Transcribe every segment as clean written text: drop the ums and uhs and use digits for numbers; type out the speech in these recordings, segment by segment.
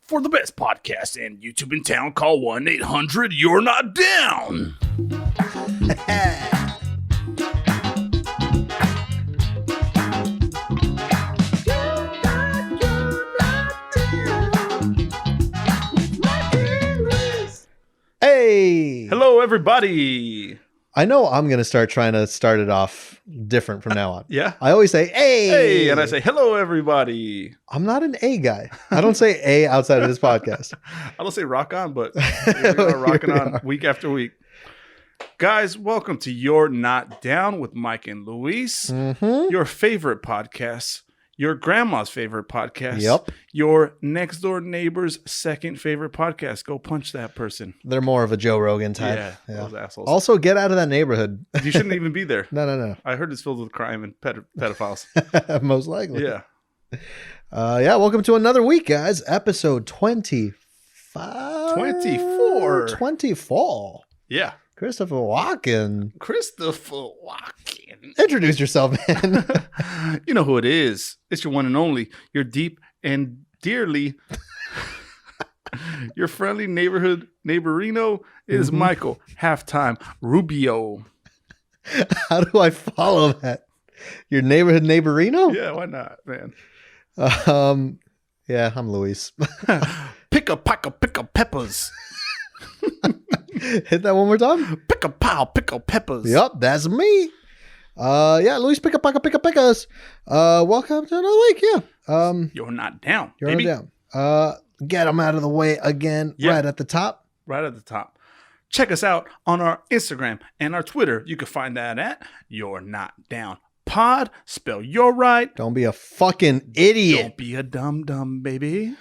For the best podcast and YouTube in town, call 1-800-YOU'RE-NOT-DOWN. Hey! Hello, everybody. I know I'm going to start trying to start it off different from now on. Yeah? I always say, hey! Hey, and I say, hello, everybody. I'm not an A guy. I don't say A outside of this podcast. I don't say rock on, but we're rocking on week after week. Guys, welcome to You're Not Down with Mike and Luis. Mm-hmm. Your favorite podcast. Your grandma's favorite podcast. Yep. Your next door neighbor's second favorite podcast. Go punch that person. They're more of a Joe Rogan type. Yeah, those assholes. Also, get out of that neighborhood. You shouldn't even be there. No. I heard it's filled with crime and pedophiles. Most likely. Yeah. Welcome to another week, guys. Episode 25? 24. 24. Yeah. Christopher Walken. Christopher Walken. Introduce yourself, man. You know who it is. It's your one and only. Your deep and dearly. Your friendly neighborhood neighborino is Michael Halftime Rubio. How do I follow that? Your neighborhood neighborino? Yeah, why not, man? Yeah, I'm Luis. Pick a peppers. Hit that one more time. Pick a peppers. Yep, that's me. Luis, pick us. Welcome to another week. Yeah. You're not down. You're baby. not down. Get them out of the way again. Yeah. Right at the top. Right at the top. Check us out on our Instagram and our Twitter. You can find that at You're Not Down Pod. Spell you're right. Don't be a fucking idiot. Don't be a dumb baby.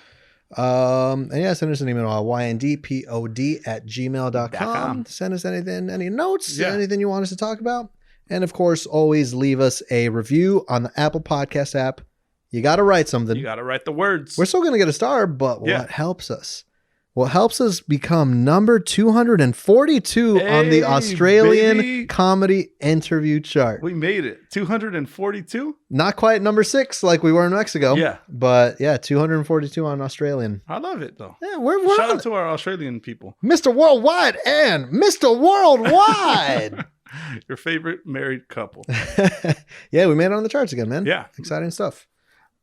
And yeah, send us an email at yndpod@gmail.com. Send us anything, any notes, anything you want us to talk about. And of course, always leave us a review on the Apple Podcast app. You got to write something. You got to write the words. We're still going to get a star, but Yeah. what helps us? What helps us become number 242 on the Australian baby. comedy interview chart. We made it. 242? Not quite number 6 like we were in Mexico. Yeah. But yeah, 242 on Australian. I love it, though. Yeah, we're Shout on out to our Australian people. Mr. Worldwide and Mr. Worldwide. Your favorite married couple. Yeah, we made it on the charts again, man. Yeah. Exciting stuff.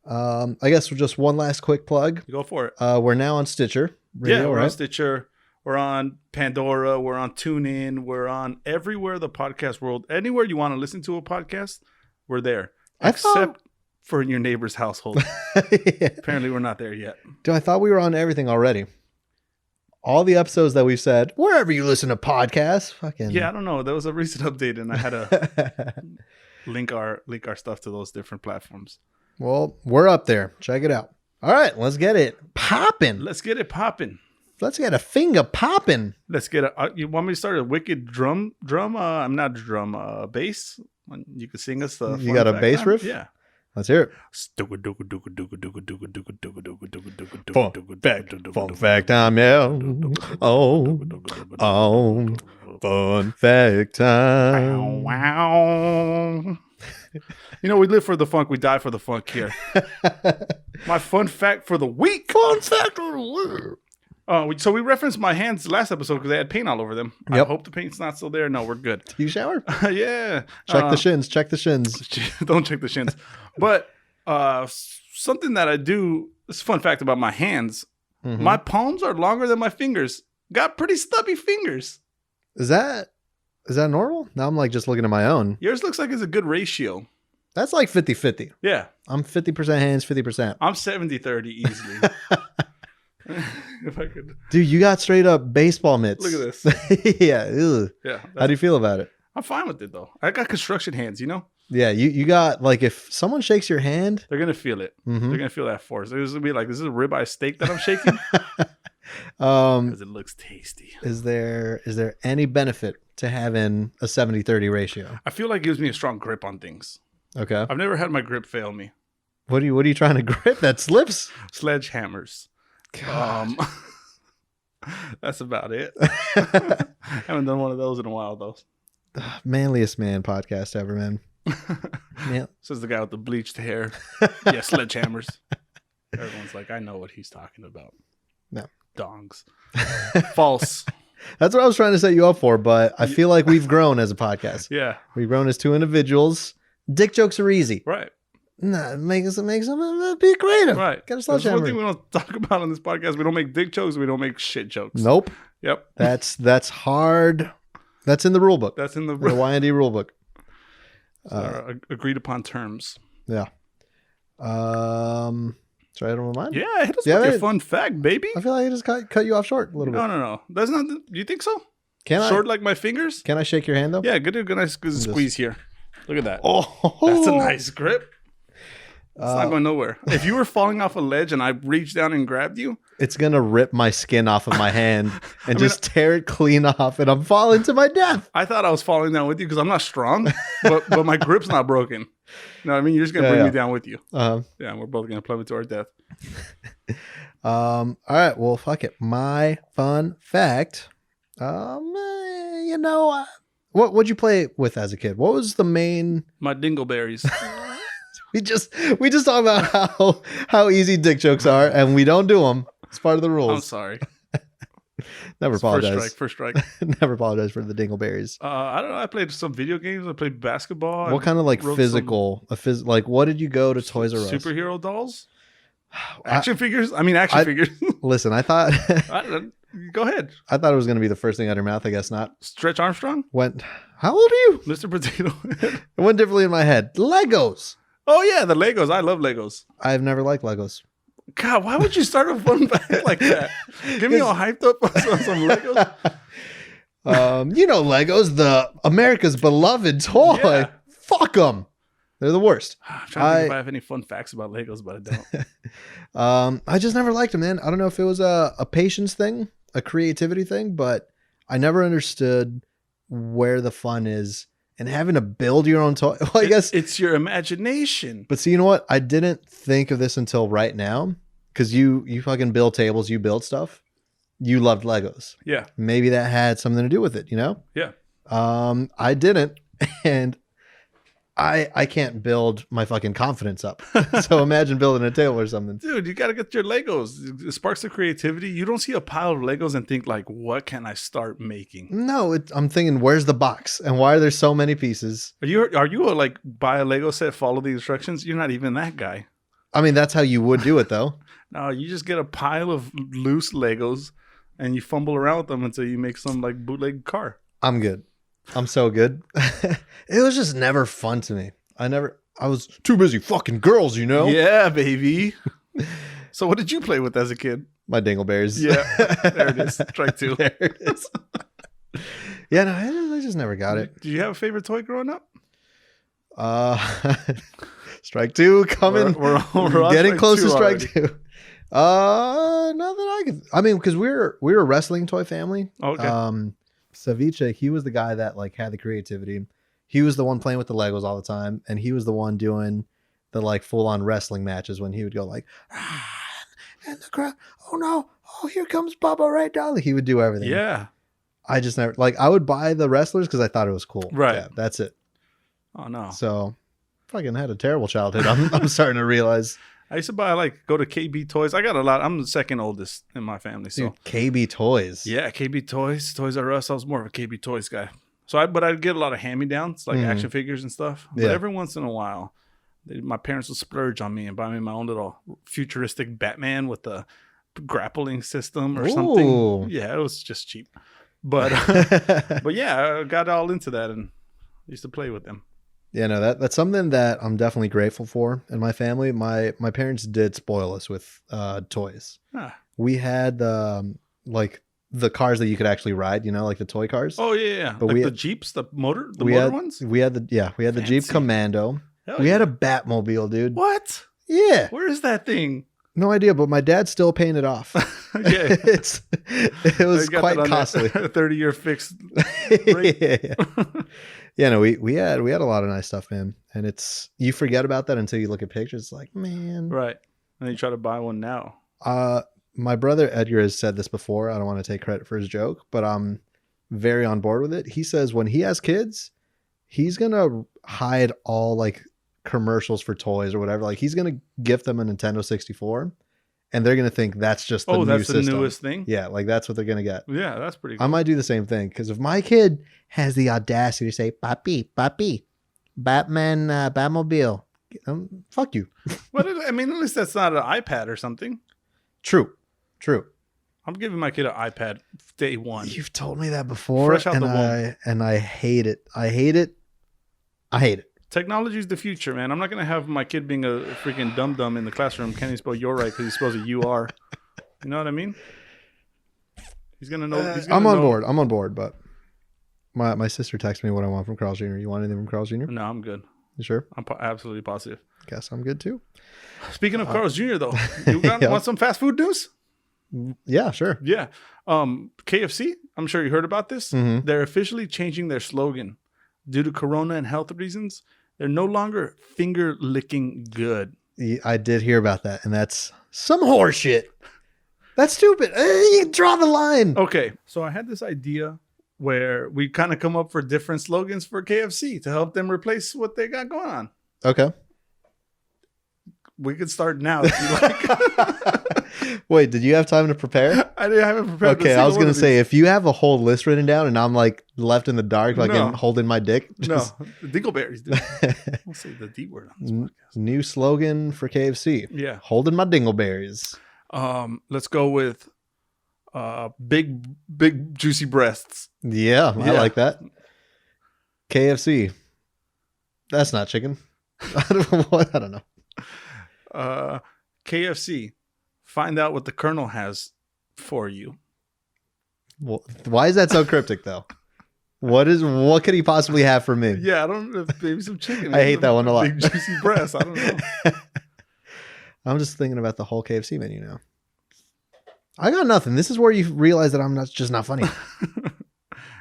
I guess just one last quick plug. Go for it. We're now on Stitcher Radio, we're right? on Stitcher. We're on Pandora. We're on TuneIn. We're on everywhere the podcast world. Anywhere you want to listen to a podcast, we're there. Except for in your neighbor's household. Yeah. Apparently, we're not there yet. Dude, I thought we were on everything already. All the episodes that we've said, wherever you listen to podcasts, fucking. Yeah, I don't know. There was a recent update, and I had to link our stuff to those different platforms. Well, we're up there. Check it out. All right, let's get it popping. Let's get it popping. Let's get a finger popping. Let's get a. You want me to start a wicked drum? I'm not drum. Bass. You can sing us the. You got a bass riff? Yeah. Let's hear it. Fun fact time, yeah. Oh, fun fact time. Wow. You know, we live for the funk, we die for the funk here. My fun fact for the week. Fun fact of the week. So we referenced my hands last episode because they had paint all over them. Yep. I hope the paint's not still there. No, we're good. You shower? Yeah. Check the shins. Check the shins. Don't check the shins. But something that I do, this is a fun fact about my hands. Mm-hmm. My palms are longer than my fingers. Got pretty stubby fingers. Is that normal? Now I'm like just looking at my own. Yours looks like it's a good ratio. That's like 50-50. Yeah. I'm 50% hands, 50%. I'm 70-30 easily. If I could. Dude, you got straight up baseball mitts. Look at this. Yeah. Ew. Yeah. How do you feel about it? I'm fine with it, though. I got construction hands, you know? Yeah, you got, like, if someone shakes your hand. They're going to feel it. Mm-hmm. They're going to feel that force. It's going to be like, this is a ribeye steak that I'm shaking? Because it looks tasty. Is there any benefit to having a 70-30 ratio? I feel like it gives me a strong grip on things. Okay. I've never had my grip fail me. What are you trying to grip that slips? Sledgehammers. God. That's about it. Haven't done one of those in a while, though. Manliest man podcast ever, man. Yeah. Says the guy with the bleached hair. Yeah, sledgehammers. Everyone's like, I know what he's talking about. No. Dongs. False. That's what I was trying to set you up for, but I feel like we've grown as a podcast. Yeah. We've grown as two individuals. Dick jokes are easy. Right. Nah, it makes them be creative. Right. Got a That's one sledgehammer. thing we don't talk about on this podcast. We don't make dick jokes. We don't make shit jokes. Nope. Yep. That's hard. That's in the rule book. That's in the Y&D rule book. agreed upon terms. Yeah. Sorry, I don't mind. Yeah, hit us with your fun fact, baby. I feel like I just cut you off short a little bit. No. That's not. You think so? Can Short like my fingers? Can I shake your hand though? Yeah, good nice squeeze here. Look at that. Oh, that's a nice grip. It's not going nowhere. If you were falling off a ledge and I reached down and grabbed you, it's gonna rip my skin off of my hand and just tear it clean off, and I'm falling to my death. I thought I was falling down with you because I'm not strong, but my grip's not broken. You know what I mean? You're just gonna bring me down with you. Yeah, and we're both gonna plummet to our death. All right. Well, fuck it. My fun fact. What'd you play with as a kid? What was the main? My dingleberries. We just talk about how easy dick jokes are, and we don't do them. It's part of the rules. I'm sorry. Never apologize. First strike. Never apologize for the dingleberries. I don't know. I played some video games. I played basketball. What kind of like physical? Like what did you go to Toys R Us? Superhero dolls. Action figures. I mean, action figures. Listen, I thought. Go ahead. I thought it was going to be the first thing out of your mouth. I guess not. Stretch Armstrong. How old are you, Mr. Potato Head? It went differently in my head. Legos. Oh yeah, the Legos. I love Legos. I've never liked Legos. God, why would you start a fun fact like that? Get me all hyped up on some Legos. Legos, the America's beloved toy. Yeah. Fuck them. They're the worst. I'm trying to think if I have any fun facts about Legos, but I don't. I just never liked them, man. I don't know if it was a patience thing, a creativity thing, but I never understood where the fun is in having to build your own toy. Well, I guess it's your imagination. But see, you know what? I didn't think of this until right now, because you fucking build tables, you build stuff. You loved Legos. Yeah. Maybe that had something to do with it, Yeah. I didn't, and I can't build my fucking confidence up. So imagine building a table or something. Dude, you got to get your Legos. It sparks the creativity. You don't see a pile of Legos and think like, what can I start making? No, I'm thinking, where's the box? And why are there so many pieces? Are you like, buy a Lego set, follow the instructions? You're not even that guy. I mean, that's how you would do it though. No, you just get a pile of loose Legos and you fumble around with them until you make some like bootleg car. I'm good. I'm so good. It was just never fun to me. I was too busy fucking girls, Yeah, baby. So what did you play with as a kid? My dingleberries. Yeah, there it is. Strike two. There it is. Yeah, no, I just never got it. Did you have a favorite toy growing up? Strike two coming. We're getting close to strike two. Not that I could. I mean, because we were a wrestling toy family. Okay. Savicha, he was the guy that like had the creativity. He was the one playing with the Legos all the time, and he was the one doing the like full on wrestling matches when he would go like, and the crowd, oh no, oh here comes Bubba right down. He would do everything. Yeah. I just never I would buy the wrestlers because I thought it was cool. Right. Yeah, that's it. Oh no. So fucking had a terrible childhood. I'm starting to realize. I used to go to KB Toys. I got a lot. I'm the second oldest in my family. So dude, KB Toys. Yeah, KB Toys, Toys R Us. I was more of a KB Toys guy. So I'd get a lot of hand-me-downs, like action figures and stuff. But every once in a while, my parents would splurge on me and buy me my own little futuristic Batman with a grappling system or something. Yeah, it was just cheap. But but yeah, I got all into that and used to play with them. Yeah, no, that's something that I'm definitely grateful for in my family. My parents did spoil us with toys. We had the cars that you could actually ride, like the toy cars. Oh yeah. But the Jeeps, the motor ones? We had the Jeep Commando. We had a Batmobile, dude. What? Yeah. Where is that thing? No idea, but my dad's still paying it off. Yeah. It was quite costly. 30-year fixed rate. Yeah, no, we had a lot of nice stuff, man. And you forget about that until you look at pictures. It's like, man. Right. And you try to buy one now. My brother Edgar has said this before. I don't want to take credit for his joke, but I'm very on board with it. He says when he has kids, he's going to hide all like commercials for toys or whatever. Like he's going to gift them a Nintendo 64 and they're gonna think that's just the new system. The newest thing. Yeah, like that's what they're gonna get. Yeah, that's pretty cool. I might do the same thing because if my kid has the audacity to say "papi, papi, Batman, Batmobile," fuck you. Well, I mean, at least that's not an iPad or something. True. I'm giving my kid an iPad day one. You've told me that before, Fresh out the womb. And I hate it. I hate it. Technology is the future, man. I'm not going to have my kid being a freaking dum-dum in the classroom. Can't he spell your right because he spells a U-R. You know what I mean? He's going to know. I'm on board, but my sister texted me what I want from Carl's Jr. You want anything from Carl's Jr.? No, I'm good. You sure? I'm absolutely positive. Guess I'm good too. Speaking of Carl's Jr. though, you want some fast food news? Yeah, sure. Yeah. KFC, I'm sure you heard about this. Mm-hmm. They're officially changing their slogan due to Corona and health reasons. They're no longer finger licking good. I did hear about that, and that's some horseshit. That's stupid. You draw the line. Okay, so I had this idea where we kind of come up for different slogans for KFC to help them replace what they got going on. Okay. We could start now if you like. Wait, did you have time to prepare? I haven't prepared. Okay, I was going to say, if you have a whole list written down and I'm like left in the dark, like I'm holding my dick. Just... No, the dingleberries, dude. We'll say the D word on this podcast. New slogan for KFC. Yeah. Holding my dingleberries. Let's go with big juicy breasts. Yeah, I like that. KFC. That's not chicken. I don't know. KFC. Find out what the Colonel has for you. Well, why is that so cryptic though? What could he possibly have for me? Yeah, I don't know. Maybe some chicken. I hate that one a lot. Big juicy breasts. I don't know. I'm just thinking about the whole KFC menu now. I got nothing. This is where you realize that I'm just not funny.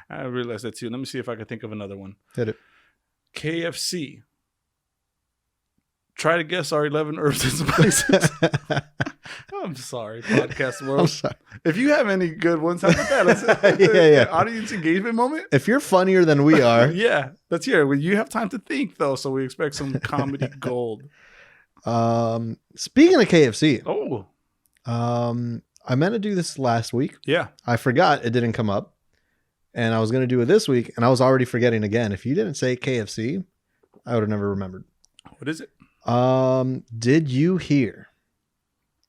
I realized that too. Let me see if I can think of another one. Hit it. KFC. Try to guess our 11 herbs and spices. I'm sorry, podcast world. I'm sorry. If you have any good ones, how about that? Yeah. Audience engagement moment. If you're funnier than we are. Yeah, let's hear it. You have time to think, though, so we expect some comedy gold. Speaking of KFC. Oh. I meant to do this last week. Yeah. I forgot. It didn't come up. And I was going to do it this week, and I was already forgetting again. If you didn't say KFC, I would have never remembered. What is it? Did you hear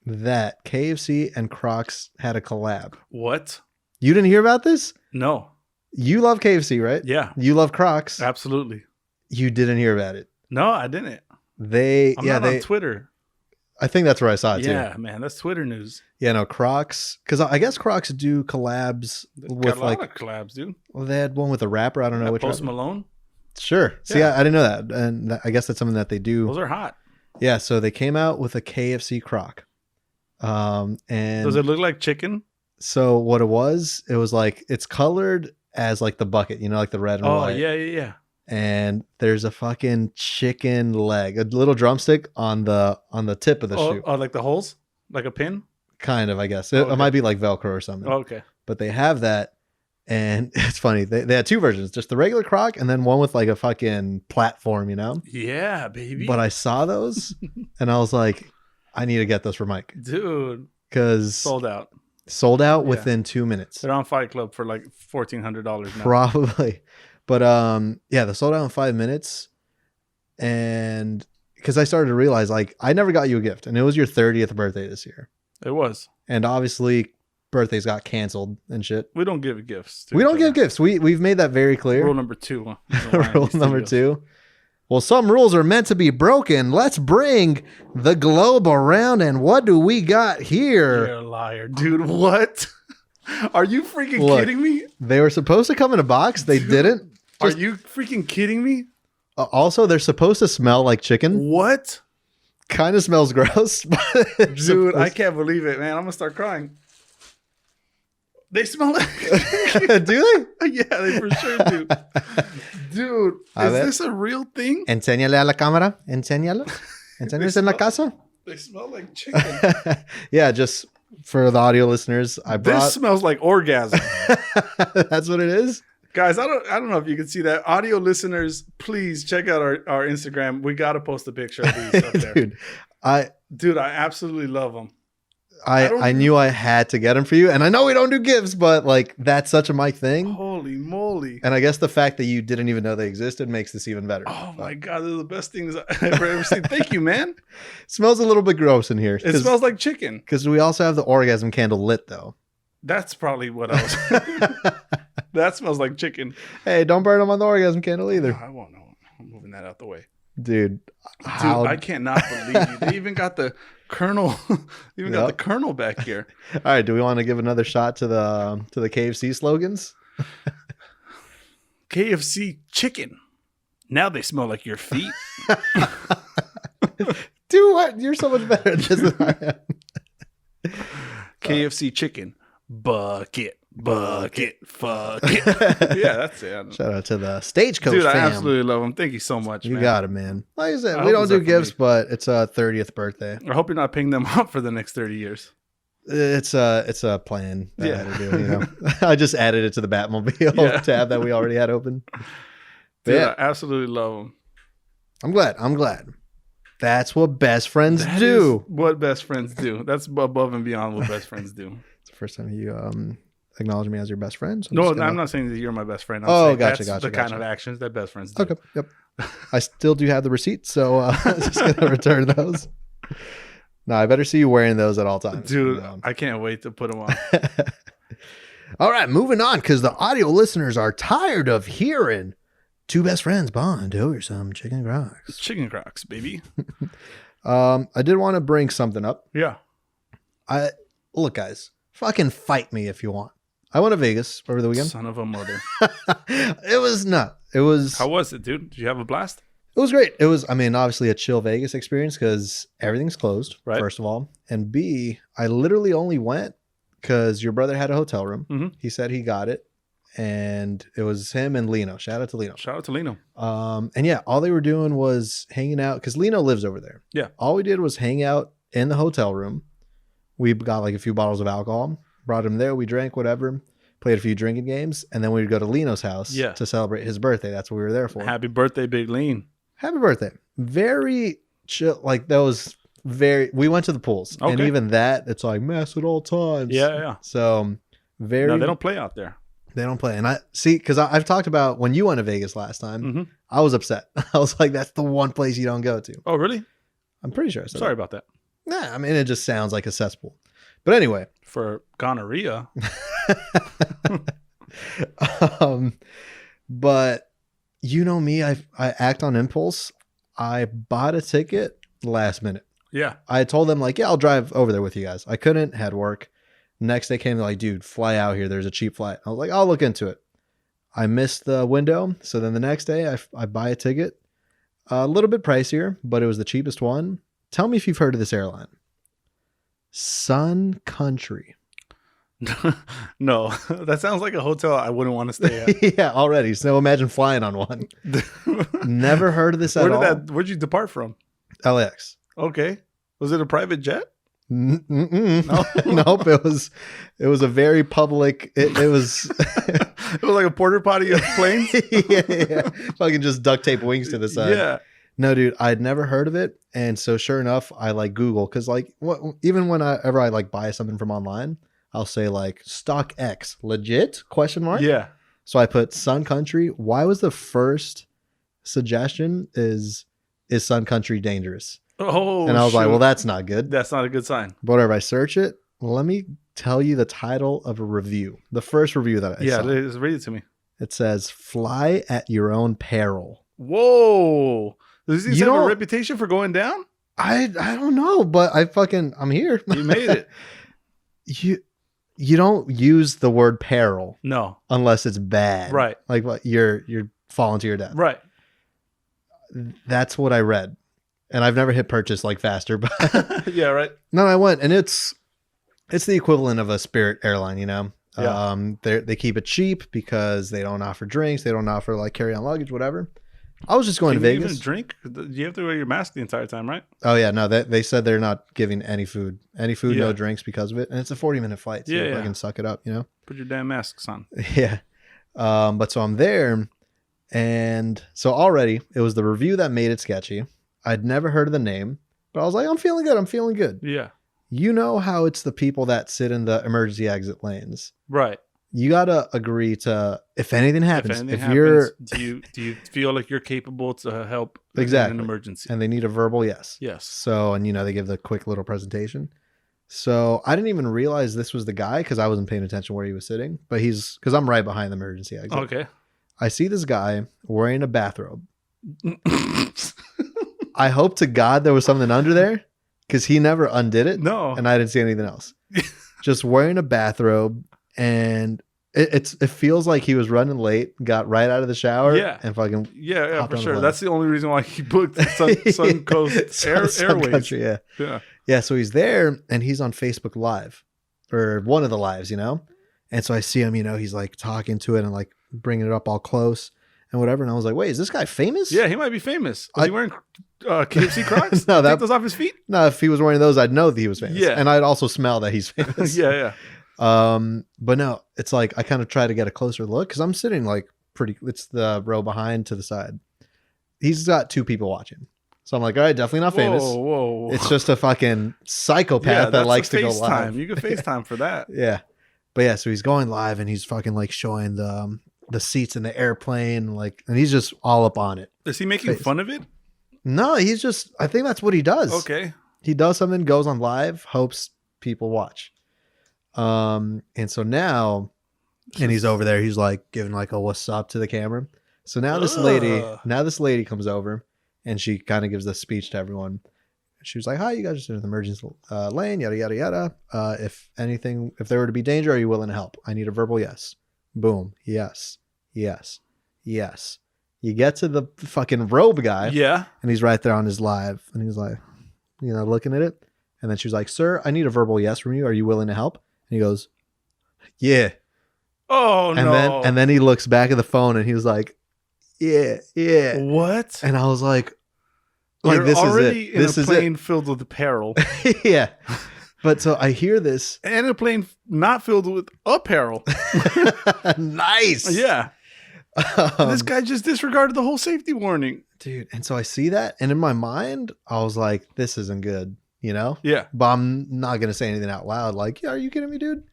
that KFC and Crocs had a collab? What? You didn't hear about this? No. You love KFC, right? Yeah. You love Crocs. Absolutely. You didn't hear about it. No, I didn't. I'm not on Twitter. I think that's where I saw it too. Yeah, man, that's Twitter news. Yeah, no, Crocs, because I guess Crocs do collabs with like a lot of collabs, dude. Well, they had one with a rapper. I don't know which Post Malone. Sure. See, I didn't know that, and I guess that's something that they do. Those are hot. Yeah, so they came out with a KFC Croc. And does it look like chicken? So what it was like it's colored as like the bucket, like the red and white. Oh yeah. And there's a fucking chicken leg, a little drumstick on the tip of the shoe. Oh, like the holes, like a pin. Kind of, I guess. It might be like Velcro or something. Oh, okay. But they have that. And it's funny. They had two versions, just the regular Croc and then one with like a fucking platform, Yeah, baby. But I saw those and I was like, I need to get those for Mike. Dude. Because sold out within 2 minutes. They're on Fight Club for like $1,400 now. Probably. But they sold out in 5 minutes. And because I started to realize like I never got you a gift. And it was your 30th birthday this year. It was. And obviously birthdays got canceled and shit. We don't give gifts. We don't give gifts. We've made that very clear. Rule number 2. Rule number 2. Well, some rules are meant to be broken. Let's bring the globe around. And what do we got here? You're a liar, dude. What? Are you freaking kidding me? They were supposed to come in a box. They didn't. Are you freaking kidding me? Also, they're supposed to smell like chicken. What? Kind of smells gross. Dude, I can't believe it, man. I'm going to start crying. They smell like Do they? Yeah, they for sure do. Dude, is this a real thing? Enséñale a la cámara. Enséñalo. Enséñales en la casa. They smell like chicken. Yeah, just for the audio listeners, This smells like orgasm. That's what it is? Guys, I don't know if you can see that. Audio listeners, please check out our Instagram. We got to post a picture of these up there. Dude, I absolutely love them. I knew I had to get them for you. And I know we don't do gifts, but like that's such a Mike thing. Holy moly. And I guess the fact that you didn't even know they existed makes this even better. Oh my God. They're the best things I've ever seen. Thank you, man. Smells a little bit gross in here. It smells like chicken. Because we also have the orgasm candle lit though. That's probably what I was. That smells like chicken. Hey, don't burn them on the orgasm candle either. No, I won't know. I'm moving that out the way. Dude, I cannot believe you. They even got the Colonel. Got the Colonel back here. All right, do we want to give another shot to the KFC slogans? KFC chicken. Now they smell like your feet. Dude, what? You're so much better at this than I am. KFC chicken. Bucket. Fuck it. Yeah, that's it. Shout out to the Stagecoach Dude, fam. I absolutely love them. Thank you so much, You man. got it, man. Like I said, we don't do gifts, but it's a 30th birthday. I hope you're not paying them up for the next 30 years. It's a plan that I had to do, you know. I just added it to the Batmobile tab that we already had open. Dude, I absolutely love them. I'm glad. That's what best friends do. What best friends do. That's above and beyond what best friends do. It's the first time you acknowledge me as your best friend. So I'm not saying that you're my best friend. I'm gotcha. The kind of actions that best friends do. Okay, yep. I still do have the receipts, so I'm just going to return those. No, I better see you wearing those at all times. Dude, I can't wait to put them on. All right, moving on, because the audio listeners are tired of hearing two best friends bond over some chicken crocs. Chicken crocs, baby. I did want to bring something up. Yeah. Look, guys, fucking fight me if you want. I went to Vegas over the weekend. Son of a mother. It was not. It was. How was it, dude? Did you have a blast? It was great. It was, obviously a chill Vegas experience because everything's closed, right, first of all. And B, I literally only went because your brother had a hotel room. Mm-hmm. He said he got it. And it was him and Lino. Shout out to Lino. And yeah, all they were doing was hanging out because Lino lives over there. Yeah. All we did was hang out in the hotel room. We got like a few bottles of alcohol, brought him there. We drank whatever, played a few drinking games, and then we'd go to Lino's house to celebrate his birthday. That's what we were there for. Happy birthday, Big Lean. Happy birthday. Very chill. Like that was we went to the pools. Okay. And even that, it's like mess at all times. Yeah. So very. No, they don't play out there. They don't play. And I see, because I've talked about when you went to Vegas last time, mm-hmm. I was upset. I was like, that's the one place you don't go to. Oh, really? I'm pretty sure I said Sorry about that. Nah, it just sounds like a cesspool. But anyway. For gonorrhea. But you know me, I act on impulse. I bought a ticket last minute. Yeah. I told them like, yeah, I'll drive over there with you guys. I couldn't, had work. Next day came, like, dude, fly out here. There's a cheap flight. I was like, I'll look into it. I missed the window. So then the next day I buy a ticket. A little bit pricier, but it was the cheapest one. Tell me if you've heard of this airline. Sun Country. No, that sounds like a hotel I wouldn't want to stay at. Yeah, already. So imagine flying on one. Never heard of this at all. Where'd you depart from? LAX. Okay. Was it a private jet? No. Nope. It was a very public. It was. It was like a porter potty of planes. Yeah. Fucking just duct tape wings to the side. Yeah. No, dude, I'd never heard of it, and so sure enough, I like Google because like even whenever I like buy something from online, I'll say like stock X legit ? Yeah. So I put Sun Country. Why was the first suggestion is Sun Country dangerous? Oh, and I was like, well, that's not good. That's not a good sign. But whenever I search it, let me tell you the title of a review. The first review that I saw. Yeah, just read it to me. It says, fly at your own peril. Whoa. Does he have a reputation for going down? I don't know, but I'm here. You made it. You don't use the word peril. No. Unless it's bad. Right. Like what you're falling to your death. Right. That's what I read. And I've never hit purchase like faster, but yeah, right. No, I went, and it's the equivalent of a Spirit airline, you know. Yeah. They keep it cheap because they don't offer drinks, they don't offer like carry-on luggage, whatever. I was just going to Vegas. Can you even drink? You have to wear your mask the entire time, right? Oh yeah, no. They said they're not giving any food, no drinks because of it, and it's a 40-minute flight, so I can suck it up, you know. Put your damn masks on. Yeah. But so I'm there, and so already it was the review that made it sketchy. I'd never heard of the name, but I was like, I'm feeling good. Yeah. You know how it's the people that sit in the emergency exit lanes. Right. You got to agree to, if anything happens, do you feel like you're capable to help exactly. in an emergency? And they need a verbal yes. Yes. So, and they give the quick little presentation. So I didn't even realize this was the guy because I wasn't paying attention where he was sitting, but because I'm right behind the emergency exit. Okay. I see this guy wearing a bathrobe. I hope to God there was something under there because he never undid it. No. And I didn't see anything else. Just wearing a bathrobe. And it feels like he was running late, got right out of the shower, and fucking for sure. That's the only reason why he booked Sun Coast Airways. Country, yeah. So he's there, and he's on Facebook Live, or one of the lives, And so I see him, he's like talking to it and like bringing it up all close and whatever. And I was like, wait, is this guy famous? Yeah, he might be famous. Was he wearing KFC Crocs? No, take those off his feet. No, if he was wearing those, I'd know that he was famous. Yeah, and I'd also smell that he's famous. Yeah. But no, it's like I kind of try to get a closer look because I'm sitting like it's the row behind to the side. He's got 2 people watching. So I'm like, all right, definitely not famous. Whoa. It's just a fucking psychopath that likes to go live. You can FaceTime for that. Yeah. But yeah, so he's going live and he's fucking like showing the seats in the airplane, and he's just all up on it. Is he making fun of it? No, he's just, I think that's what he does. Okay. He does something, goes on live, hopes people watch. And so now, and he's over there, he's like giving like a what's up to the camera. So now this lady comes over and she kind of gives this speech to everyone. She was like, hi, you guys are sitting in the emergency lane, yada, yada, yada. If there were to be danger, are you willing to help? I need a verbal yes. Boom. Yes. Yes. Yes. You get to the fucking robe guy. Yeah. And he's right there on his live. And he's like, looking at it. And then she was like, sir, I need a verbal yes from you. Are you willing to help? And he goes, yeah. Oh, no. And then he looks back at the phone and he was like, yeah. What? And I was like, You're this already is it. In a plane filled with apparel. Yeah. But so I hear this. And a plane not filled with apparel. Nice. Yeah. This guy just disregarded the whole safety warning. Dude. And so I see that. And in my mind, I was like, this isn't good. Yeah. But I'm not going to say anything out loud. Like, yeah, are you kidding me, dude?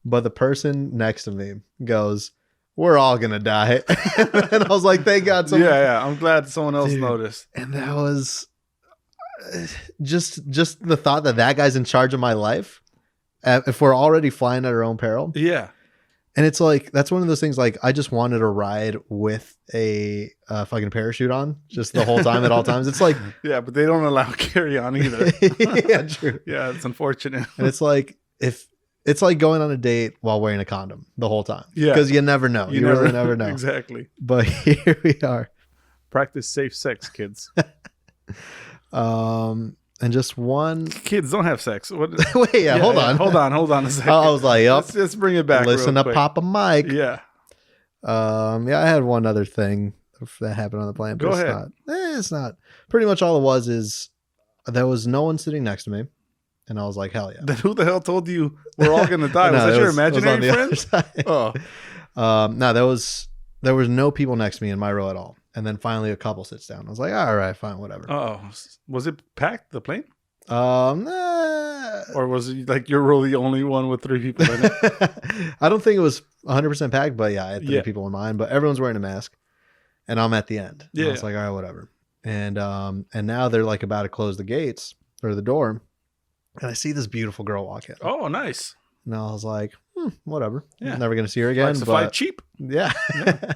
But the person next to me goes, we're all going to die. And I was like, thank God. Yeah. I'm glad someone else noticed. And that was just the thought that guy's in charge of my life. If we're already flying at our own peril. Yeah. And it's like, that's one of those things, like, I just wanted to ride with a fucking parachute on just the whole time at all times. It's like, yeah, but they don't allow carry on either. Yeah, true. Yeah, it's unfortunate. And it's like, it's like going on a date while wearing a condom the whole time. Yeah. Because you never know. You really never know. Exactly. But here we are. Practice safe sex, kids. And just one. Kids don't have sex. What? Wait, hold on. Hold on a second. I was like, yep. Let's bring it back. Listen to Papa Mike. Yeah. I had one other thing that happened on the plane. But Go ahead. It's not. Pretty much all it was is there was no one sitting next to me. And I was like, hell yeah. Then who the hell told you we're all going to die? Was that your imaginary friend? No, there was no people next to me in my row at all. And then finally a couple sits down. I was like, all right, fine, whatever. Oh, was it packed, the plane? Nah. Or was it like you're really the only one with 3 people in it? I don't think it was 100% packed, but yeah, I had 3 people in mine. But everyone's wearing a mask. And I'm at the end. Yeah. I was like, all right, whatever. And now they're like about to close the gates or the door. And I see this beautiful girl walk in. Oh, nice. And I was like, whatever. Yeah. I'm never going to see her again. Likes to fly cheap. Yeah.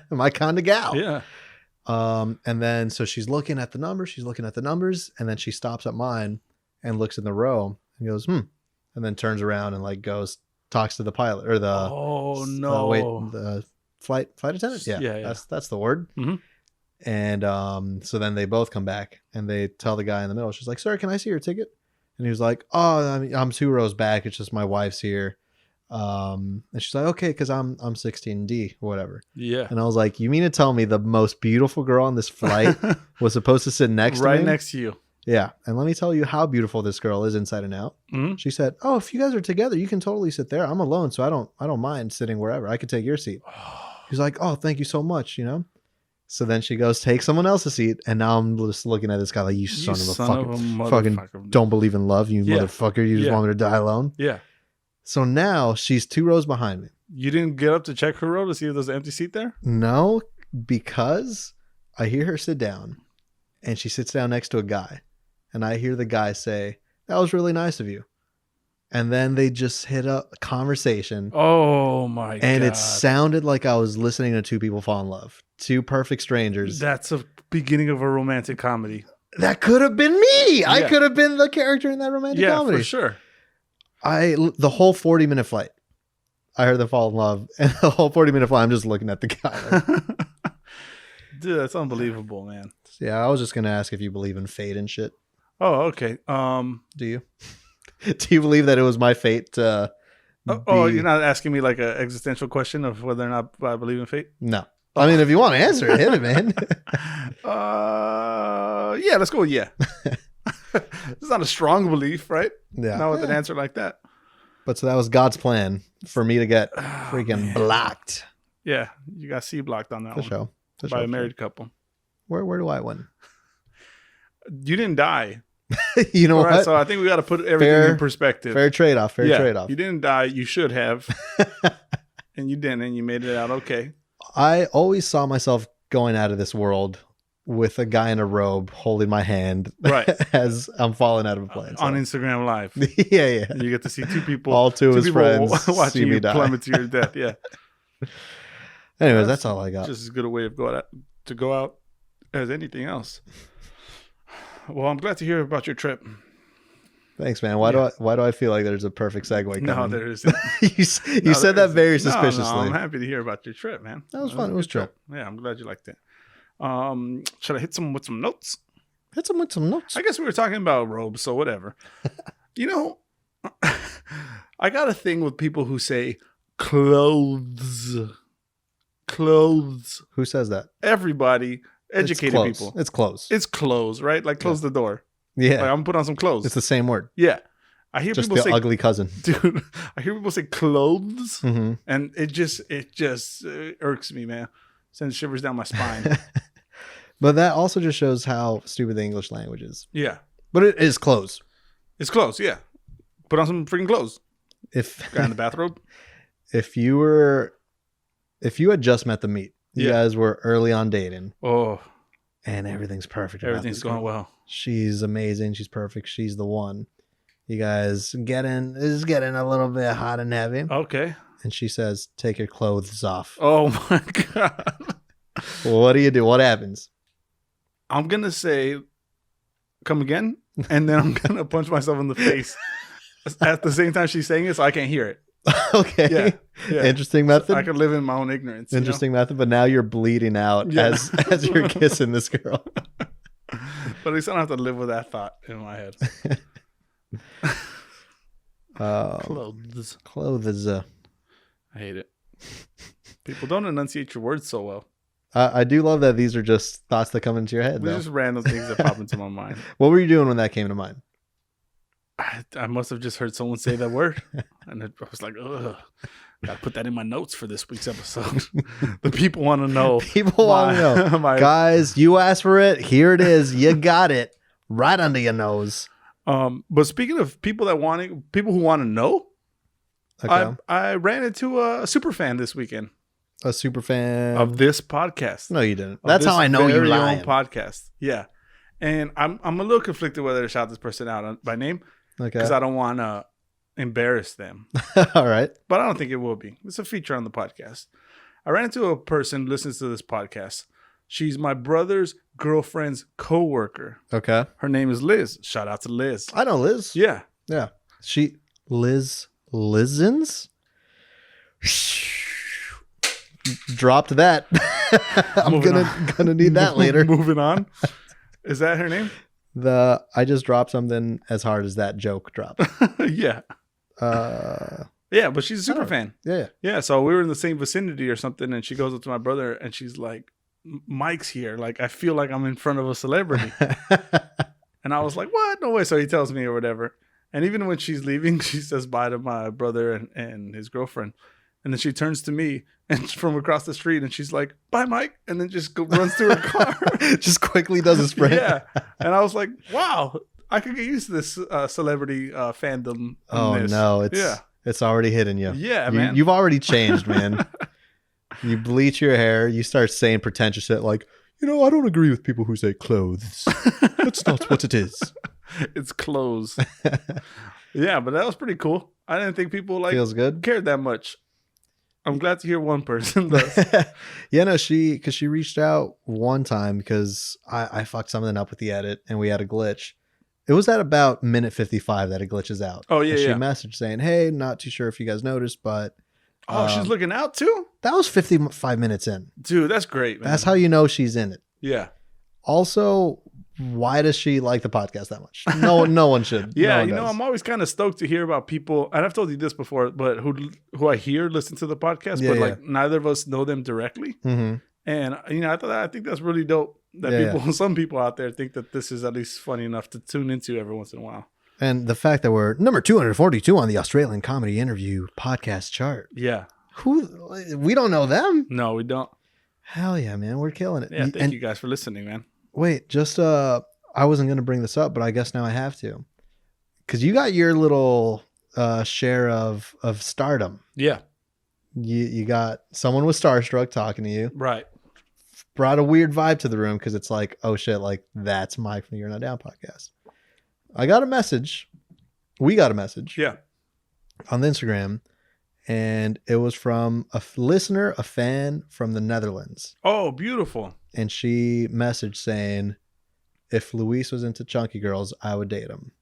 My kind of gal. Yeah. And then so she's looking at the numbers. And then she stops at mine and looks in the row and goes, and then turns around and like talks to the pilot or the the flight attendant. Yeah. That's the word. Mm-hmm. And so then they both come back and they tell the guy in the middle, she's like, sir, can I see your ticket? And he was like, oh, I'm 2 rows back. It's just my wife's here. And she's like, okay, because I'm 16D or whatever. Yeah. And I was like, you mean to tell me the most beautiful girl on this flight was supposed to sit next to me? Right next to you. Yeah. And let me tell you how beautiful this girl is inside and out. Mm-hmm. She said, oh, if you guys are together, you can totally sit there. I'm alone, so I don't mind sitting wherever. I could take your seat. He's like, oh, thank you so much, So then she goes, take someone else's seat. And now I'm just looking at this guy like, you son of a fucking don't believe in love, you motherfucker. You just want me to die alone. Yeah. So now she's 2 rows behind me. You didn't get up to check her row to see if there's an empty seat there? No, because I hear her sit down and she sits down next to a guy. And I hear the guy say, that was really nice of you. And then they just hit a conversation. Oh my God. And it sounded like I was listening to 2 people fall in love. 2 perfect strangers. That's a beginning of a romantic comedy. That could have been me. Yeah. I could have been the character in that romantic comedy. Yeah, for sure. The whole 40-minute flight, I heard them fall in love. And the whole 40-minute flight, I'm just looking at the guy. Like, dude, that's unbelievable, man. Yeah, I was just going to ask if you believe in fate and shit. Oh, okay. Do you? Do you believe that it was my fate to you're not asking me like an existential question of whether or not I believe in fate? No. I mean, if you want to answer it, hit it, man. Yeah, let's go with yeah. It's not a strong belief, right? Yeah. Not with an answer like that. But so that was God's plan for me to get freaking blocked. Yeah, you got C blocked on that for one. Sure. By a married couple. Where do I win? You didn't die. You know what? So I think we got to put everything in perspective. Fair trade-off. Fair trade-off. You didn't die. You should have. And you didn't. And you made it out okay. I always saw myself going out of this world with a guy in a robe holding my hand as I'm falling out of a plane. On Instagram Live. Yeah. And you get to see 2 people. All 2 of his friends watching you plummet to your death. Yeah. Anyways, that's all I got. Just as good a way of go out as anything else. Well, I'm glad to hear about your trip. Thanks, man. Why do I feel like there's a perfect segue coming? No, there isn't. you said that very suspiciously. No, I'm happy to hear about your trip, man. That was fun. It was chill. Yeah, I'm glad you liked it. Should I hit some with some notes? Hit some with some notes. I guess we were talking about robes, so whatever. You know, I got a thing with people who say clothes. Clothes. Who says that? Everybody. Educated people. It's clothes. It's clothes, right? Like close the door. Yeah. Like, I'm gonna put on some clothes. It's the same word. Yeah. I hear just people say ugly cousin. Dude, I hear people say clothes, and it just irks me, man. Sends shivers down my spine. But that also just shows how stupid the English language is. Yeah. But it is clothes. It's clothes, yeah. Put on some freaking clothes. Guy in the bathrobe. If you had just met the meet, you guys were early on dating. Oh. And everything's perfect. Everything's going well. She's amazing. She's perfect. She's the one. You guys getting a little bit hot and heavy. Okay. And she says, take your clothes off. Oh my God. Well, what do you do? What happens? I'm going to say, come again. And then I'm going to punch myself in the face at the same time she's saying it so I can't hear it. Okay. Yeah. Interesting method. So I could live in my own ignorance. Interesting method. But now you're bleeding out as you're kissing this girl. But at least I don't have to live with that thought in my head. Clothes. I hate it. People don't enunciate your words so well. I do love that these are just thoughts that come into your head. They're just random things that pop into my mind. What were you doing when that came to mind? I must have just heard someone say that word. And I was like, ugh. Gotta put that in my notes for this week's episode. The people want to know. People want to know. Guys, you asked for it. Here it is. You got it. Right under your nose. But speaking of people who want to know, okay. I ran into a super fan this weekend. A super fan of this podcast. No, you didn't. That's how I know you're lying. Podcast. Yeah. And I'm a little conflicted whether to shout this person out by name. Okay. Because I don't want to embarrass them. All right. But I don't think it will be. It's a feature on the podcast. I ran into a person who listens to this podcast. She's my brother's girlfriend's coworker. Okay. Her name is Liz. Shout out to Liz. I know Liz. Yeah. Yeah. Liz listens? Dropped that. I'm gonna need that later. Moving on. Is that her name? I just dropped something as hard as that joke dropped. Yeah. Yeah, but she's a super fan. Yeah. Yeah. So we were in the same vicinity or something, and she goes up to my brother and she's like, Mike's here. Like, I feel like I'm in front of a celebrity. And I was like, what? No way. So he tells me or whatever. And even when she's leaving, she says bye to my brother and his girlfriend. And then she turns to me and from across the street and she's like, bye, Mike. And then just runs to her car. Just quickly does a sprint. Yeah. And I was like, wow, I could get used to this celebrity fandom. Oh, no. It's already hitting you. Yeah, man. You've already changed, man. You bleach your hair. You start saying pretentious shit like, I don't agree with people who say clothes. That's not what it is. It's clothes. Yeah, but that was pretty cool. I didn't think people feels good. Cared that much. I'm glad to hear one person does. Yeah, no, because she reached out one time because I fucked something up with the edit and we had a glitch. It was at about minute 55 that it glitches out. Oh, yeah, and she messaged saying, hey, not too sure if you guys noticed, but... Oh, she's looking out too? That was 55 minutes in. Dude, that's great, man. That's how you know she's in it. Yeah. Also, why does she like the podcast that much? No one should. Yeah, I'm always kind of stoked to hear about people, and I've told you this before, but who I hear listen to the podcast, but neither of us know them directly. Mm-hmm. And I think that's really dope that some people out there think that this is at least funny enough to tune into every once in a while. And the fact that we're number 242 on the Australian Comedy Interview podcast chart. Yeah. We don't know them. No, we don't. Hell yeah, man. We're killing it. Yeah, thank you guys for listening, man. Wait, just I wasn't going to bring this up, but I guess now I have to. Because you got your little share of stardom. Yeah. You got someone was starstruck talking to you. Right. Brought a weird vibe to the room because it's like, oh shit, like that's Mike from the You're Not Down podcast. I got a message. We got a message. Yeah. On the Instagram. And it was from a listener, a fan from the Netherlands. Oh, beautiful. And she messaged saying, if Luis was into chunky girls, I would date him.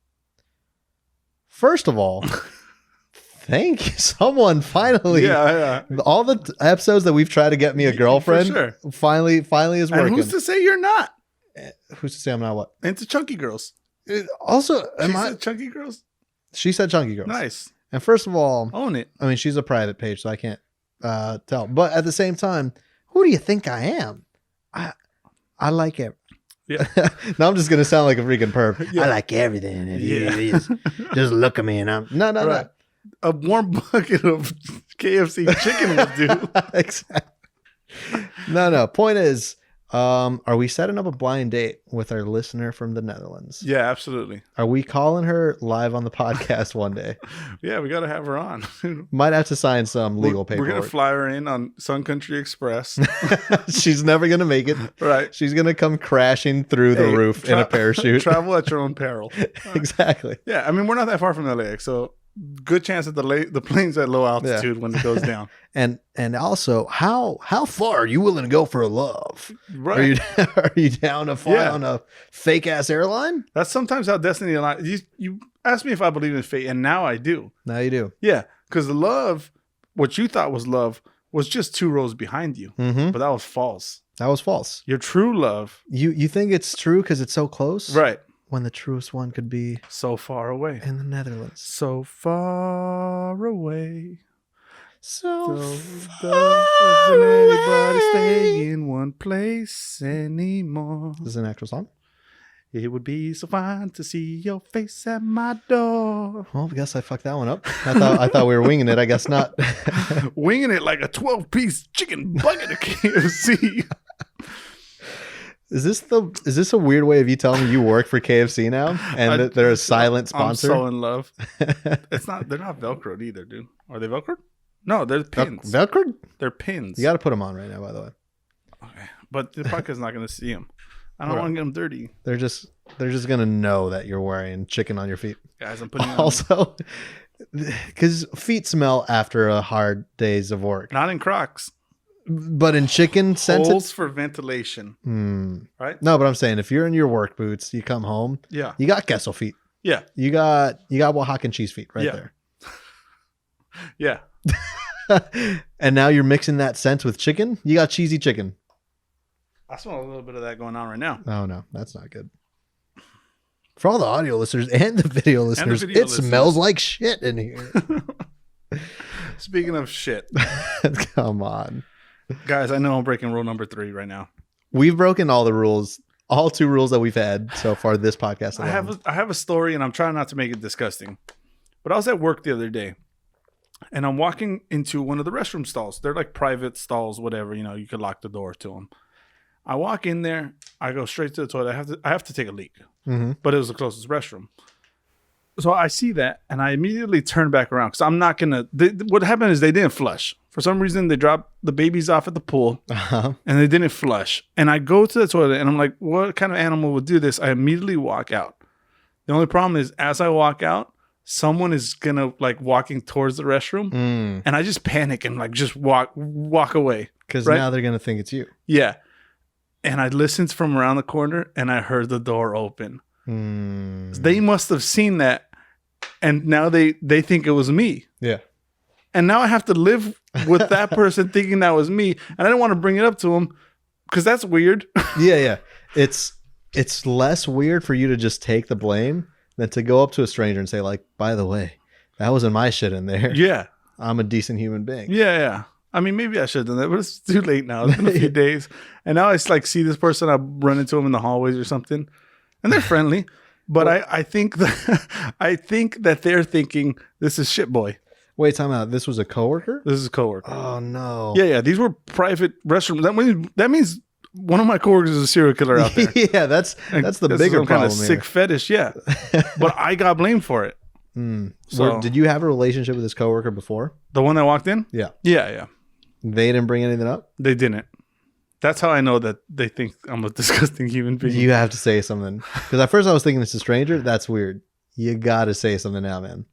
First of all, thank you. Someone finally. Yeah. All the episodes that we've tried to get me a girlfriend finally is working. And who's to say you're not? Who's to say I'm not what? Into chunky girls. Also, she said chunky girls? She said chunky girls. Nice. And first of all, own it. I mean, she's a private page, so I can't tell. But at the same time, who do you think I am? I like it. Yeah. Now I'm just gonna sound like a freaking perp. Yeah. I like everything. Just look at me and I'm no. A warm bucket of KFC chicken will do. Exactly. No. Point is, are we setting up a blind date with our listener from the Netherlands? Yeah, absolutely. Are we calling her live on the podcast one day? Yeah, we got to have her on. Might have to sign some legal paperwork. We're going to fly her in on Sun Country Express. She's never going to make it. Right. She's going to come crashing through the roof in a parachute. Travel at your own peril. Exactly. Yeah, I mean, we're not that far from LAX, so good chance that the plane's at low altitude when it goes down. And also, how far are you willing to go for a love? Right. Are you down to fly on a fake ass airline? That's sometimes how destiny aligns. You asked me if I believe in fate, and now I do. Now you do. Yeah, because love, what you thought was love, was just 2 rows behind you. Mm-hmm. But that was false. That was false. Your true love. You think it's true because it's so close? Right. When the truest one could be so far away in the Netherlands. So far away. So far doesn't anybody stay in one place anymore. This is an actual song? It would be so fine to see your face at my door. Well, I guess I fucked that one up. I thought we were winging it. I guess not. Winging it like a 12-piece chicken bucket of KFC. Is this a weird way of you telling me you work for KFC now and that they're a silent sponsor? I'm so in love. They're not Velcroed either, dude. Are they Velcroed? No, they're pins. Velcroed? They're pins. You got to put them on right now, by the way. Okay, but the podcast is not going to see them. I don't want to get them dirty. They're just going to know that you're wearing chicken on your feet. Guys, I'm putting also because feet smell after a hard days of work. Not in Crocs. But in chicken scented holes for ventilation. Right? No, but I'm saying if you're in your work boots, you come home. Yeah. You got Kessel feet. Yeah. You got Oaxacan cheese feet right there. Yeah. And now you're mixing that scent with chicken. You got cheesy chicken. I smell a little bit of that going on right now. Oh no, that's not good. For all the audio listeners and the video listeners, smells like shit in here. Speaking of shit. Come on. Guys, I know I'm breaking rule number 3 right now. We've broken all the rules, all 2 rules that we've had so far this podcast alone. I have a story, and I'm trying not to make it disgusting. But I was at work the other day, And I'm walking into one of the restroom stalls. They're like private stalls, whatever. You could lock the door to them. I walk in there. I go straight to the toilet. I have to take a leak. Mm-hmm. But it was the closest restroom. So I see that, and I immediately turn back around because I'm not going to... What happened is they didn't flush. For some reason, they dropped the babies off at the pool, and they didn't flush. And I go to the toilet, and I'm like, what kind of animal would do this? I immediately walk out. The only problem is, as I walk out, someone is going to, like, walking towards the restroom, and I just panic and, like, just walk away. Because now they're going to think it's you. Yeah. And I listened from around the corner, and I heard the door open. They must have seen that, and now they think it was me. Yeah. And now I have to live with that person thinking that was me, and I didn't want to bring it up to him because that's weird. Yeah. It's less weird for you to just take the blame than to go up to a stranger and say, like, by the way, that wasn't my shit in there. Yeah. I'm a decent human being. Yeah. I mean, maybe I should have done that, but it's too late now. It's been a few days, and now I like see this person. I run into them in the hallways or something. And they're friendly, but I think that they're thinking this is shit boy. Wait, time out. This was a coworker? This is a coworker. Oh no. Yeah. These were private restrooms. That means one of my coworkers is a serial killer out there. Yeah, that's the bigger problem. Kind of sick fetish, yeah. But I got blamed for it. So, did you have a relationship with this coworker before? The one that walked in? Yeah. Yeah. They didn't bring anything up? They didn't. That's how I know that they think I'm a disgusting human being. You have to say something. Because at first I was thinking it's a stranger. That's weird. You got to say something now, man.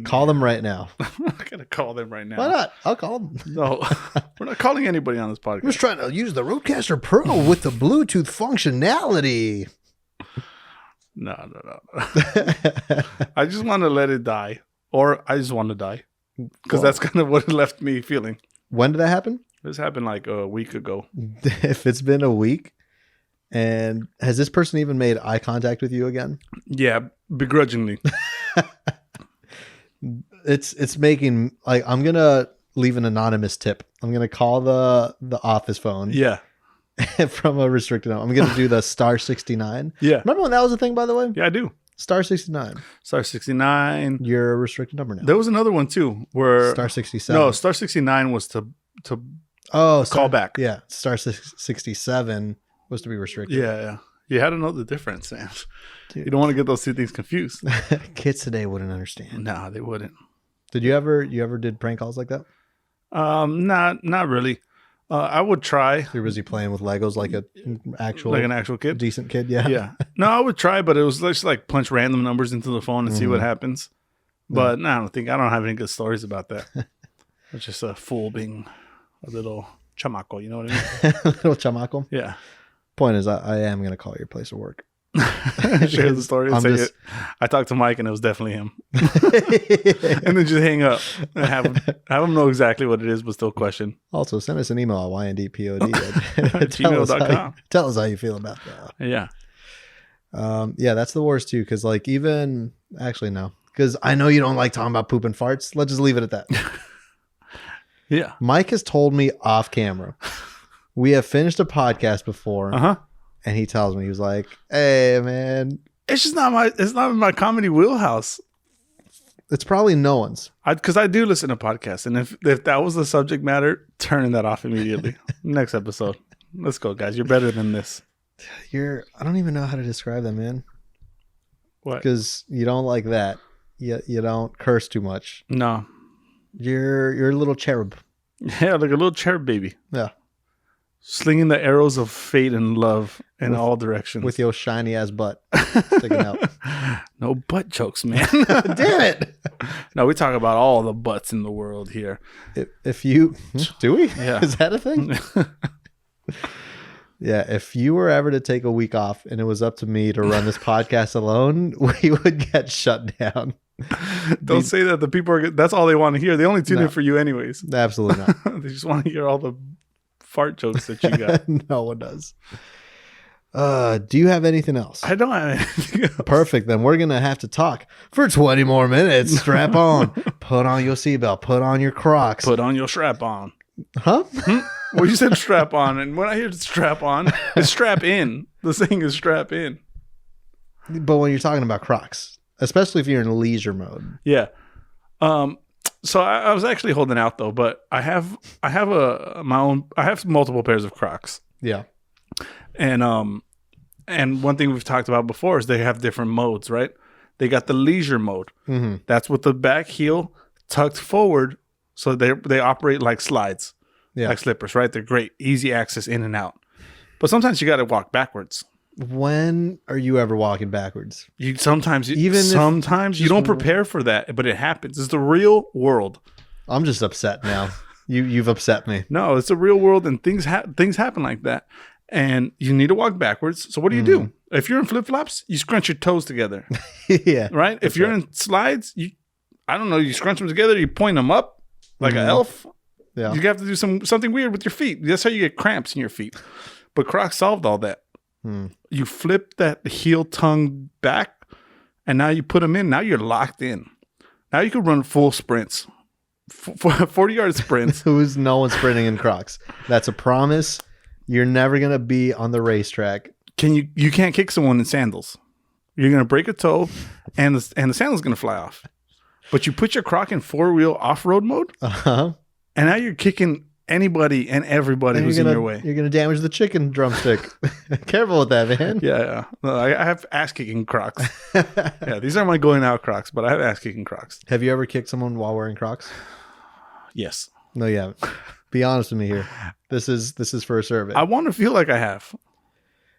Call them right now. I'm not going to call them right now. Why not? I'll call them. No, we're not calling anybody on this podcast. I'm just trying to use the Rodecaster Pro with the Bluetooth functionality. No. I just want to let it die. Or I just want to die. Because that's kind of what it left me feeling. When did that happen? This happened like a week ago. If it's been a week, and has this person even made eye contact with you again? Yeah, begrudgingly. It's making, like, I'm gonna leave an anonymous tip. I'm gonna call the office phone. Yeah. From a restricted number. I'm gonna do the *69. Yeah. Remember when that was a thing, by the way? Yeah, I do. *69. *69. You're a restricted number now. There was another one too where *67. No, *69 was to call back. Yeah. *67 was to be restricted. Yeah. You had to know the difference, Sam. Dude. You don't want to get those two things confused. Kids today wouldn't understand. No, they wouldn't. Did you ever did prank calls like that? Not really. I would try. You're busy playing with Legos like an actual kid, decent kid. Yeah. Yeah. No, I would try, but it was just like punch random numbers into the phone and see what happens. But no, I don't have any good stories about that. It's just a fool being a little chamaco. You know what I mean? Little chamaco. Yeah. Point is, I am going to call your place of work. Share the story and say it. I talked to Mike and it was definitely him. And then just hang up and have him know exactly what it is, but still question. Also, send us an email at yndpod@gmail.com. Tell us how you feel about that. Yeah. Yeah, that's the worst too. Because actually no, because I know you don't like talking about poop and farts. Let's just leave it at that. Yeah. Mike has told me off camera. We have finished a podcast before. And he tells me, he was like, hey, man. It's not in my comedy wheelhouse. It's probably no one's. Because I do listen to podcasts. And if that was the subject matter, turning that off immediately. Next episode. Let's go, guys. You're better than this. I don't even know how to describe that, man. What? Because you don't like that. You don't curse too much. No. You're a little cherub. Yeah, like a little cherub baby. Yeah. Slinging the arrows of fate and love in all directions. With your shiny ass butt sticking out. No butt jokes, man. Damn it. No, we talk about all the butts in the world here. If you... Do we? Yeah. Is that a thing? Yeah, if you were ever to take a week off and it was up to me to run this podcast alone, we would get shut down. Don't say that. The people that's all they want to hear. They only tune in for you anyways. Absolutely not. They just want to hear all the fart jokes that you got. No one does. Do you have anything else? I don't have anything else. Perfect. Then we're going to have to talk for 20 more minutes. Strap on. Put on your seatbelt. Put on your Crocs. Put on your strap on. Huh? Well, you said strap on. And when I hear strap on, it's strap in. The saying is strap in. But when you're talking about Crocs, especially if you're in leisure mode. Yeah. So I was actually holding out though, but I have multiple pairs of Crocs. Yeah. And one thing we've talked about before is they have different modes, right? They got the leisure mode. Mm-hmm. That's with the back heel tucked forward, so they operate like slides, like slippers, right? They're great, easy access in and out. But sometimes you got to walk backwards. When are you ever walking backwards? Sometimes you don't prepare for that, but it happens. It's the real world. I'm just upset now. You've upset me. No, it's the real world, and things happen like that, and you need to walk backwards. So what do? If you're in flip flops, you scrunch your toes together. Yeah, right. If you're in slides, you scrunch them together. You point them up like an elf. Yeah, you have to do something weird with your feet. That's how you get cramps in your feet. But Crocs solved all that. You flip that heel tongue back, and now you put them in. Now you're locked in. Now you can run full sprints, 40-yard sprints. Who's no one sprinting in Crocs? That's a promise. You're never gonna be on the racetrack. You can't kick someone in sandals. You're gonna break a toe, and the sandal's gonna fly off. But you put your Croc in 4-wheel off-road mode, and now you're kicking anybody and everybody who's in your way. You're going to damage the chicken drumstick. Careful with that, man. Yeah. No, I have ass-kicking Crocs. Yeah, these are my going-out Crocs, but I have ass-kicking Crocs. Have you ever kicked someone while wearing Crocs? Yes. No, you haven't. Be honest with me here. This is for a survey. I want to feel like I have.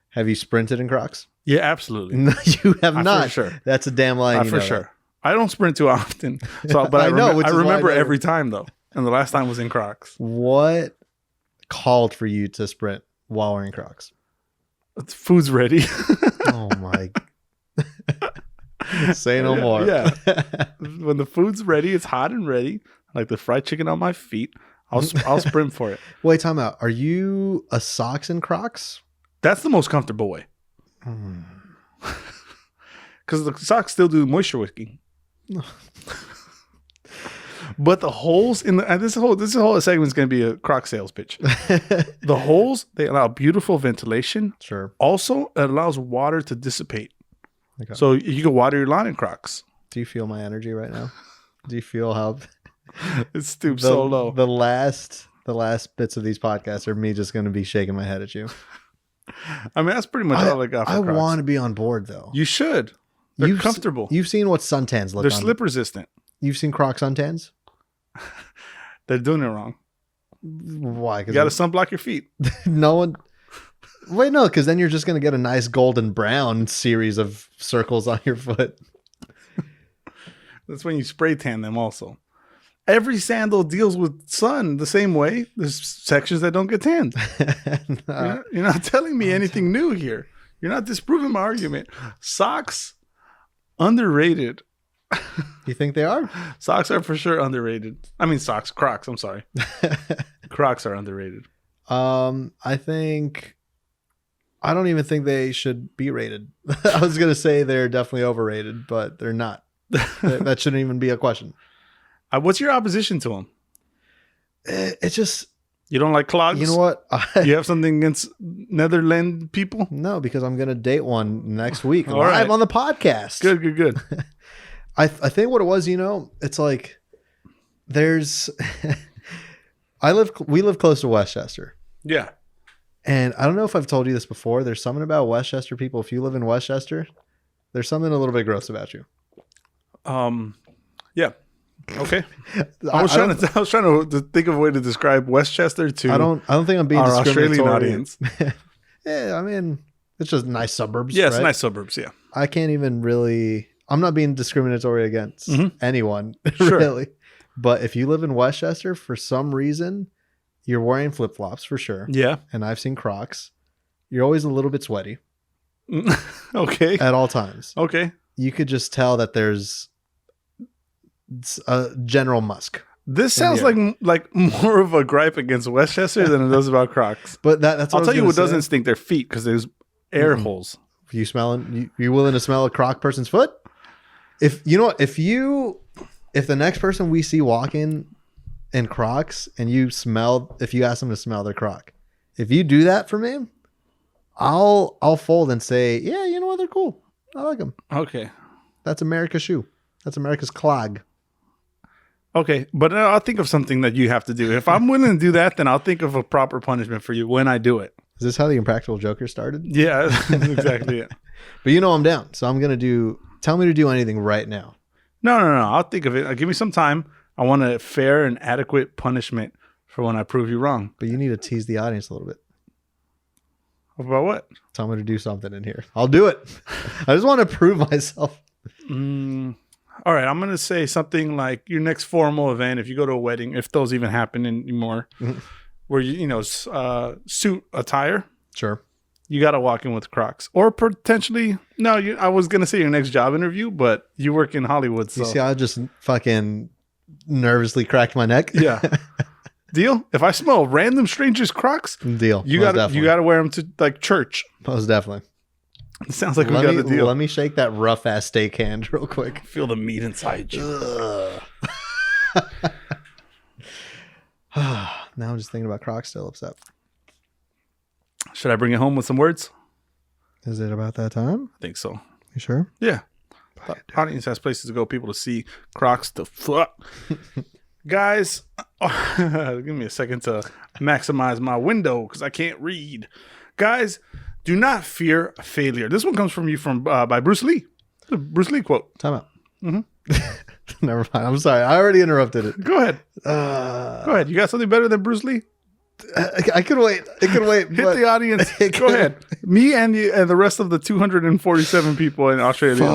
Have you sprinted in Crocs? Yeah, absolutely. No, you have not. For sure. That's a damn lie. For sure. That. I don't sprint too often, but I remember every time though. And the last time was in Crocs. What called for you to sprint while wearing Crocs? Food's ready. Oh my. Say no more. Yeah. When the food's ready, it's hot and ready. Like the fried chicken on my feet. I'll sprint for it. Wait, time out. Are you a socks and Crocs? That's the most comfortable way. Because the socks still do moisture wicking. But the holes in this whole segment is going to be a Croc sales pitch. The holes, they allow beautiful ventilation. Sure. Also, it allows water to dissipate. Okay. So you can water your lawn in Crocs. Do you feel my energy right now? Do you feel how it stoops so low? The last bits of these podcasts are me just going to be shaking my head at you. I mean, that's pretty much all I got for Crocs. I want to be on board though. You should. They're comfortable. You've seen what suntans look like. They're slip resistant. You've seen Croc suntans? They're doing it wrong. Why? You got to sunblock your feet. No one. Wait, no, because then you're just going to get a nice golden brown series of circles on your foot. That's when you spray tan them also. Every sandal deals with sun the same way. There's sections that don't get tanned. You're not telling me anything new here. You're not disproving my argument. Socks, underrated. You think they are? Socks are for sure underrated. I mean Crocs, I'm sorry. Crocs are underrated. I don't even think they should be rated. I was going to say they're definitely overrated, but they're not. That shouldn't even be a question. What's your opposition to them? It's just... You don't like clogs? You know what? You have something against Netherlands people? No, because I'm going to date one next week live on the podcast. Good. I think what it was, it's like there's we live close to Westchester. Yeah. And I don't know if I've told you this before. There's something about Westchester people. If you live in Westchester, there's something a little bit gross about you. Yeah. Okay. I was trying to think of a way to describe Westchester to I don't think I'm being our Australian audience. Yeah, I mean, it's just nice suburbs. Yeah, it's nice suburbs, yeah. I can't even really... I'm not being discriminatory against anyone, really. But if you live in Westchester, for some reason, you're wearing flip-flops for sure. Yeah. And I've seen Crocs. You're always a little bit sweaty. Okay. At all times. Okay. You could just tell that there's a general musk. This sounds like more of a gripe against Westchester than it does about Crocs. But that's what I'll tell you what doesn't stink their feet, because there's air holes. You willing to smell a Croc person's foot? If the next person we see walking in Crocs and if you ask them to smell their Croc, if you do that for me, I'll fold and say, yeah, you know what? They're cool. I like them. Okay. That's America's shoe. That's America's clog. Okay, but I'll think of something that you have to do. If I'm willing to do that, then I'll think of a proper punishment for you when I do it. Is this how the Impractical Joker started? Yeah, that's exactly it. But I'm down. So I'm going to tell me to do anything right now. No. I'll think of it. Give me some time. I want a fair and adequate punishment for when I prove you wrong. But you need to tease the audience a little bit. About what? Tell me to do something in here. I'll do it. I just want to prove myself. All right, I'm going to say something like your next formal event, if you go to a wedding, if those even happen anymore, where suit attire. Sure. You got to walk in with Crocs. Or potentially, I was going to say your next job interview, but you work in Hollywood. So. You see, I just fucking nervously cracked my neck. Yeah. Deal? If I smell random strangers' Crocs, deal. You got to wear them to like church. Most definitely. It sounds like we got a deal. Let me shake that rough ass steak hand real quick. Feel the meat inside you. Now I'm just thinking about Crocs still upset. Should I bring it home with some words? Is it about that time? I think so. You sure? Yeah. The audience has places to go, people to see. Crocs to fuck. Guys, give me a second to maximize my window because I can't read. Guys, do not fear failure. This one comes from you by Bruce Lee. It's a Bruce Lee quote. Time out. Never mind. I'm sorry. I already interrupted it. Go ahead. Go ahead. You got something better than Bruce Lee? I could wait. Hit the audience. Go ahead. Me and the rest of the 247 people in Australia.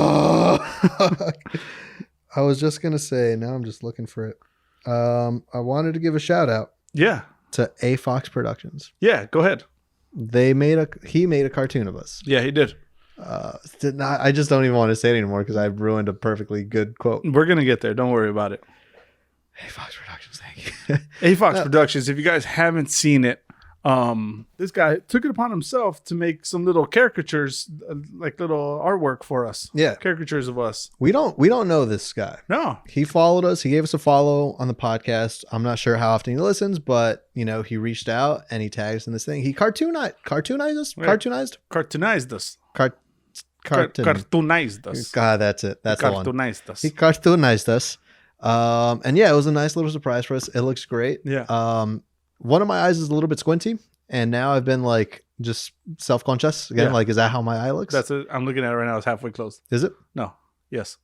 I was just going to say, now I'm just looking for it. I wanted to give a shout out. Yeah. To A Fox Productions. Yeah, go ahead. He made a cartoon of us. Yeah, he did. I just don't even want to say it anymore because I've ruined a perfectly good quote. We're going to get there. Don't worry about it. A Fox Productions, thank you. A Fox Productions, if you guys haven't seen it, this guy took it upon himself to make some little caricatures, like little artwork for us. Yeah. Caricatures of us. We don't know this guy. No. He followed us. He gave us a follow on the podcast. I'm not sure how often he listens, but he reached out and he tagged us in this thing. He cartoonized us. Yeah. Cartoonized us. Cartoonized us. God, that's it. That's the one. Cartoonized us. He cartoonized us. And yeah, it was a nice little surprise for us. It looks great. Yeah. One of my eyes is a little bit squinty, and now I've been like just self-conscious again. Yeah. Like, is that how my eye looks? That's it. I'm looking at it right now. It's halfway closed. Is it? No. Yes.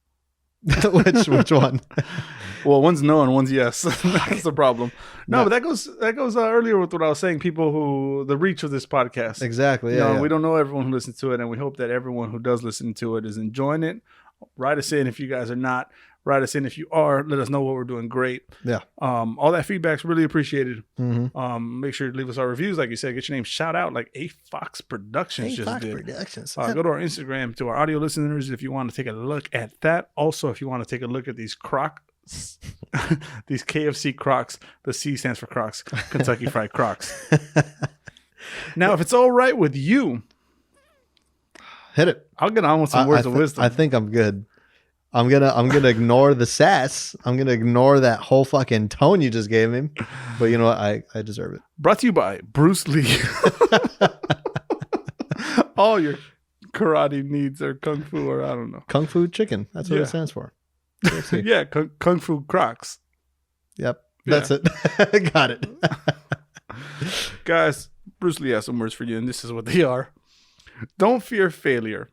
Which one? Well, one's no and one's yes. That's the problem. No, but that goes earlier with what I was saying. People the reach of this podcast. Exactly. Yeah. We don't know everyone who listens to it, and we hope that everyone who does listen to it is enjoying it. Write us in if you guys are not. Write us in if you are. Let us know what we're doing great. Yeah. All that feedback's really appreciated. Mm-hmm. Make sure to leave us our reviews, like you said. Get your name shout out, like A Fox Productions just did. Go to our Instagram, to our audio listeners, if you want to take a look at that. Also, if you want to take a look at these Crocs, these KFC Crocs. The C stands for Crocs, Kentucky Fried Crocs. Now, if it's all right with you, hit it. I'll get on with some words of wisdom. I think I'm good. I'm gonna ignore the sass. I'm gonna ignore that whole fucking tone you just gave me. But you know what? I deserve it. Brought to you by Bruce Lee. All your karate needs or kung fu or I don't know. Kung Fu Chicken. That's what it stands for. Yeah, kung fu Crocs. Yep, that's it. Got it. Guys, Bruce Lee has some words for you, and this is what they are. Don't fear failure.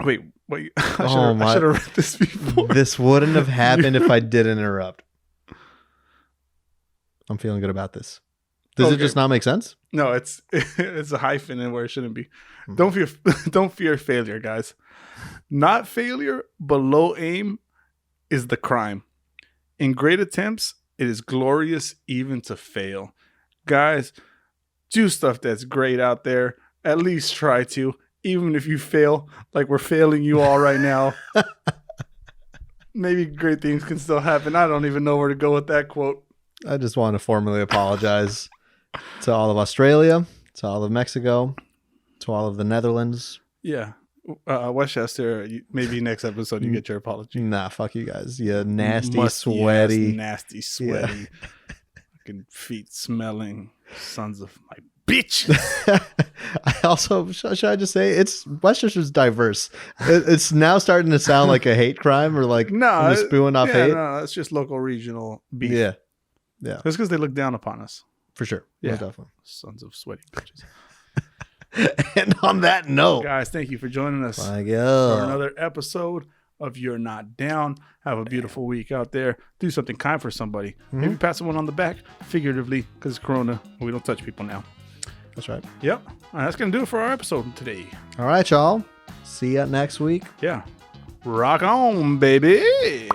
Wait. I should have read this before. This wouldn't have happened if I didn't interrupt. I'm feeling good about this. Does it just not make sense? No, it's a hyphen in where it shouldn't be. Don't fear failure, guys. Not failure, but low aim is the crime. In great attempts, it is glorious even to fail. Guys, do stuff that's great out there. At least try to. Even if you fail, like we're failing you all right now, maybe great things can still happen. I don't even know where to go with that quote. I just want to formally apologize to all of Australia, to all of Mexico, to all of the Netherlands. Yeah. Westchester, maybe next episode you get your apology. Nah, fuck you guys. You nasty, sweaty. Fucking feet smelling sons of my bitch. I also, should I just say, Westchester's diverse. It's now starting to sound like a hate crime or like no, spewing off hate. No, it's just local regional beef. Yeah. It's because they look down upon us. For sure. Yeah, definitely. Sons of sweaty bitches. And on that note, guys, thank you for joining us for another episode of You're Not Down. Have a beautiful week out there. Do something kind for somebody. Maybe pass someone on the back, figuratively, because it's Corona. We don't touch people now. That's right. Yep. All right, that's going to do it for our episode today. All right, y'all. See you next week. Yeah. Rock on, baby.